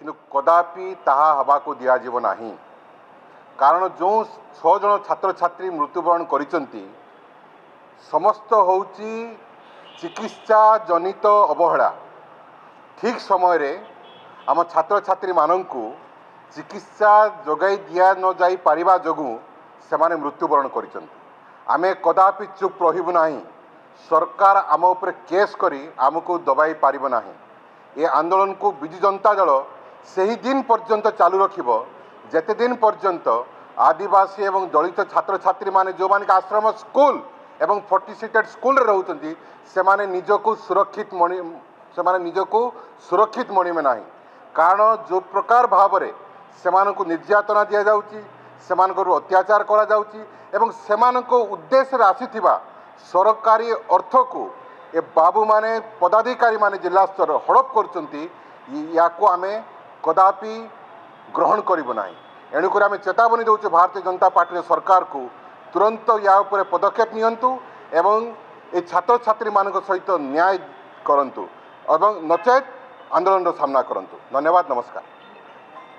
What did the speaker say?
କିନ୍ତୁ କଦାପି ତାହା ହେବାକୁ ଦିଆଯିବ ନାହିଁ। କାରଣ ଯେଉଁ 6 ଜଣ ଛାତ୍ରଛାତ୍ରୀ ମୃତ୍ୟୁବରଣ କରିଛନ୍ତି ସମସ୍ତ ହେଉଛି ଚିକିତ୍ସା ଜନିତ ଅବହେଳା। ଠିକ୍ ସମୟରେ ଆମ ଛାତ୍ରଛାତ୍ରୀମାନଙ୍କୁ ଚିକିତ୍ସା ଯୋଗାଇ ଦିଆ ନ ଯାଇପାରିବା ଯୋଗୁଁ ସେମାନେ ମୃତ୍ୟୁବରଣ କରିଛନ୍ତି। ଆମେ କଦାପି ଚୁପ୍ ରହିବୁ ନାହିଁ। ସରକାର ଆମ ଉପରେ କେସ୍ କରି ଆମକୁ ଦବାଇ ପାରିବ ନାହିଁ। ଏ ଆନ୍ଦୋଳନକୁ ବିଜୁ ଜନତା ଦଳ ସେହି ଦିନ ପର୍ଯ୍ୟନ୍ତ ଚାଲୁ ରଖିବ ଯେତେ ଦିନ ପର୍ଯ୍ୟନ୍ତ ଆଦିବାସୀ ଏବଂ ଦଳିତ ଛାତ୍ରଛାତ୍ରୀମାନେ ଯେଉଁମାନେ ଆଶ୍ରମ ସ୍କୁଲ ଏବଂ 40 ସିଟେଡ୍ ସ୍କୁଲରେ ରହୁଛନ୍ତି ସେମାନେ ନିଜକୁ ସୁରକ୍ଷିତ ମଣିବେ ନାହିଁ। କାରଣ ଯେଉଁ ପ୍ରକାର ଭାବରେ ସେମାନଙ୍କୁ ନିର୍ଯାତନା ଦିଆଯାଉଛି, ସେମାନଙ୍କର ଅତ୍ୟାଚାର କରାଯାଉଛି ଏବଂ ସେମାନଙ୍କ ଉଦ୍ଦେଶ୍ୟରେ ଆସିଥିବା ସରକାରୀ ଅର୍ଥକୁ ଏ ବାବୁମାନେ ପଦାଧିକାରୀମାନେ ଜିଲ୍ଲା ସ୍ତରରେ ହଡ଼ପ କରୁଛନ୍ତି। ୟାକୁ ଆମେ କଦାପି ଗ୍ରହଣ କରିବୁ ନାହିଁ। ଏଣୁକରି ଆମେ ଚେତାବନୀ ଦେଉଛୁ ଭାରତୀୟ ଜନତା ପାର୍ଟିର ସରକାରକୁ ତୁରନ୍ତ ୟା ଉପରେ ପଦକ୍ଷେପ ନିଅନ୍ତୁ ଏବଂ ଏ ଛାତ୍ରଛାତ୍ରୀମାନଙ୍କ ସହିତ ନ୍ୟାୟ କରନ୍ତୁ ଏବଂ ନଚେତ୍ ଆନ୍ଦୋଳନର ସାମ୍ନା କରନ୍ତୁ। ଧନ୍ୟବାଦ, ନମସ୍କାର।